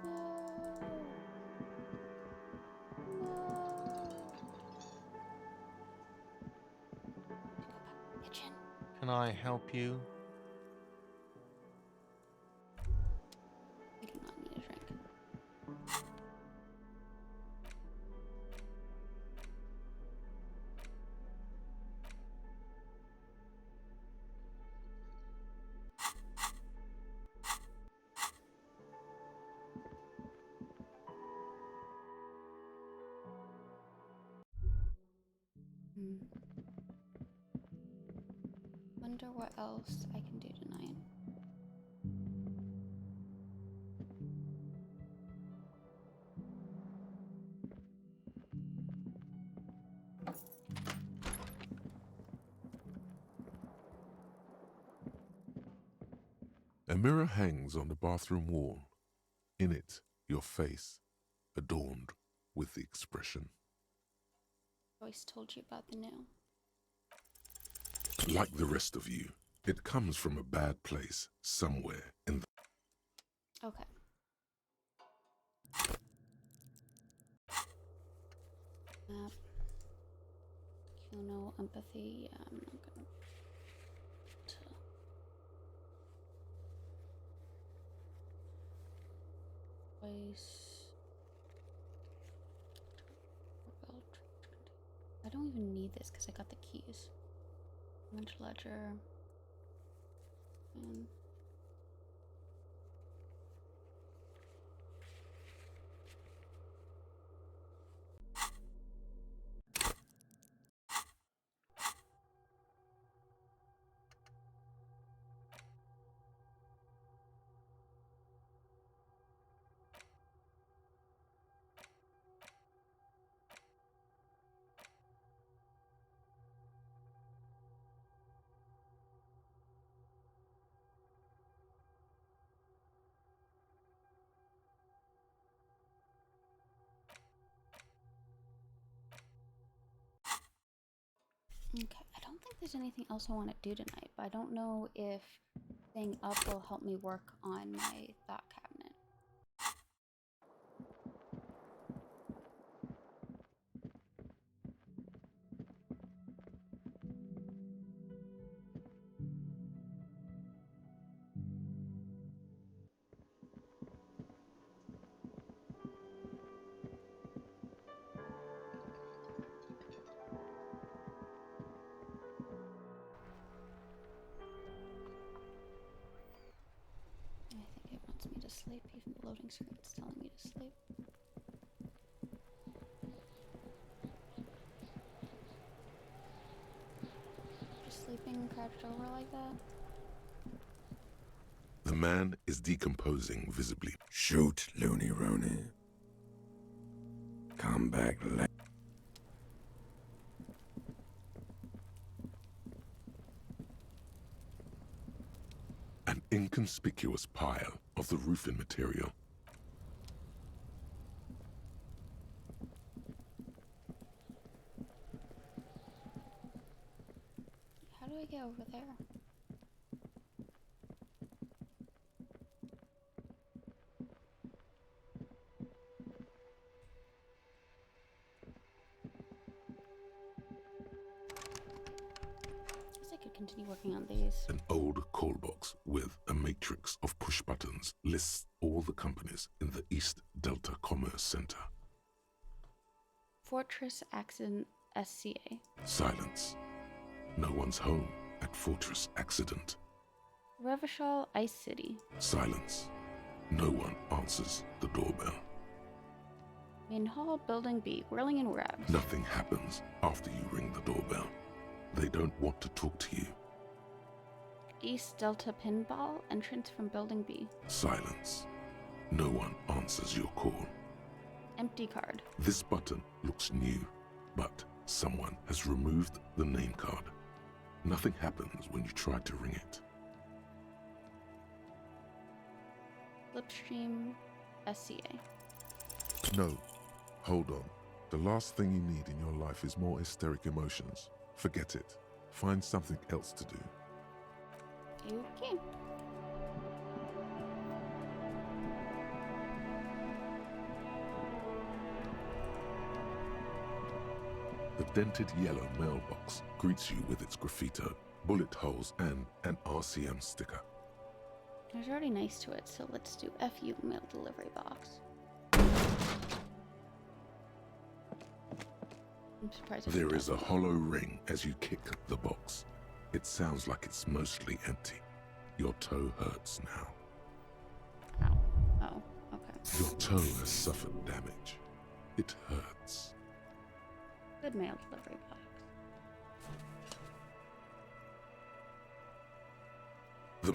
No. No. Kitchen. Can I help you? I do not need a drink. Wonder what else I can do tonight. A mirror hangs on the bathroom wall. In it, your face, adorned with the expression. Joyce told you about the nail. Like the rest of you, it comes from a bad place somewhere in the... Okay. Map. Kuno, empathy. Yeah, I'm not gonna. Joyce. I don't even need this because I got the keys. Image ledger. And okay, I don't think there's anything else I want to do tonight, but I don't know if staying up will help me work on my thought cabinet. I think it wants me to sleep, even the loading screen's telling me to sleep. Just sleeping crouched over like that? The man is decomposing visibly. Shoot, Looney Rooney. Come back later. An inconspicuous pile of the roofing material. How do I get over there? Guess I could continue working on these. An old call box with a matrix of push buttons lists all the companies in the East Delta Commerce Center. Fortress Accident SCA. Silence. No one's home at Fortress Accident. Revachol Ice City. Silence. No one answers the doorbell. Main Hall, Building B, Whirling and Rags. Nothing happens after you ring the doorbell. They don't want to talk to you. East Delta Pinball, entrance from Building B. Silence. No one answers your call. Empty card. This button looks new, but someone has removed the name card. Nothing happens when you try to ring it. Slipstream SCA. No. Hold on. The last thing you need in your life is more hysteric emotions. Forget it. Find something else to do. Okay. The dented yellow mailbox greets you with its graffito, bullet holes, and an RCM sticker. I was already nice to it, so let's do FU mail delivery box. I'm surprised. There is a hollow ring as you kick the box. It sounds like it's mostly empty. Your toe hurts now. Ow. Oh, okay. Your toe has suffered damage. It hurts. Good mail delivery box.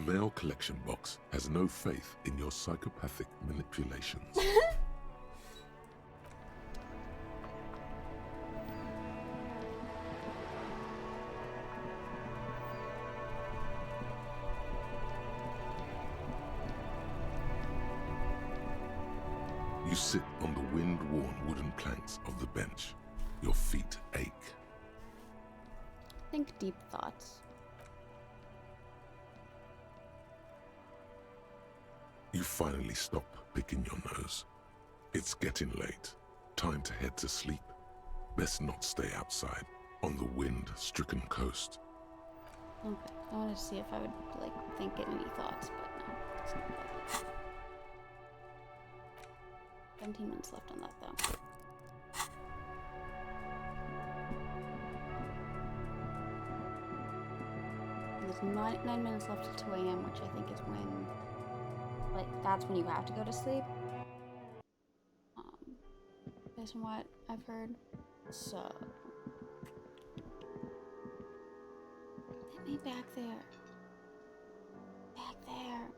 mail collection box has no faith in your psychopathic manipulations. You sit on the wind-worn wooden planks of the bench. Your feet ache. Think deep thoughts. You finally stop picking your nose. It's getting late. Time to head to sleep. Best not stay outside on the wind-stricken coast. Okay, I wanted to see if I would, like, think any thoughts, but no. It's not like it. 17 minutes left on that, though. There's 9 minutes left till 2 a.m., which I think is when, like, that's when you have to go to sleep. Based on what I've heard. So. Hit me back there. Back there.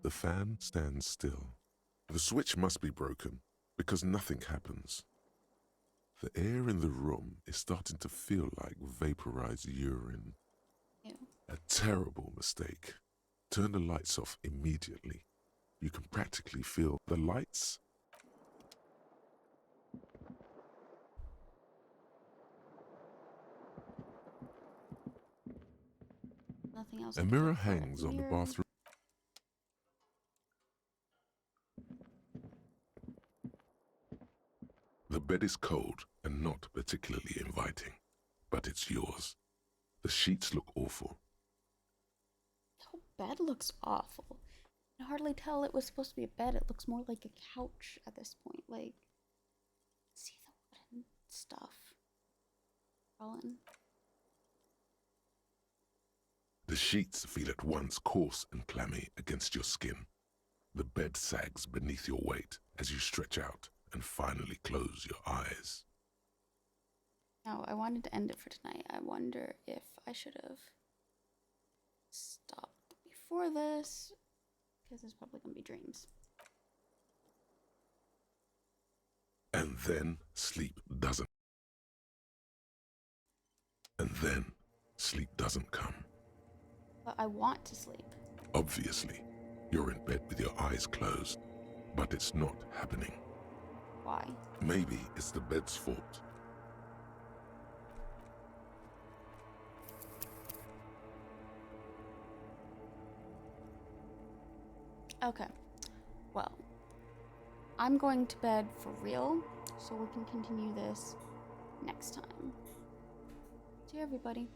The fan stands still. The switch must be broken because nothing happens. The air in the room is starting to feel like vaporized urine. Ew. A terrible mistake. Turn the lights off immediately. You can practically feel the lights. Nothing else. A I can mirror look for. hangs on the Mirror. bathroom. The bed is cold and not particularly inviting, but it's yours. The sheets look awful. The whole bed looks awful. I can hardly tell it was supposed to be a bed. It looks more like a couch at this point. Like, see the wooden stuff. Colin. The sheets feel at once coarse and clammy against your skin. The bed sags beneath your weight as you stretch out and finally close your eyes. No, I wanted to end it for tonight. I wonder if I should have stopped before this, because there's probably going to be dreams. And then sleep doesn't. And then sleep doesn't come. But I want to sleep. Obviously, you're in bed with your eyes closed, but it's not happening. Why? Maybe it's the bed's fault. Okay. Well, I'm going to bed for real, so we can continue this next time. See you, everybody.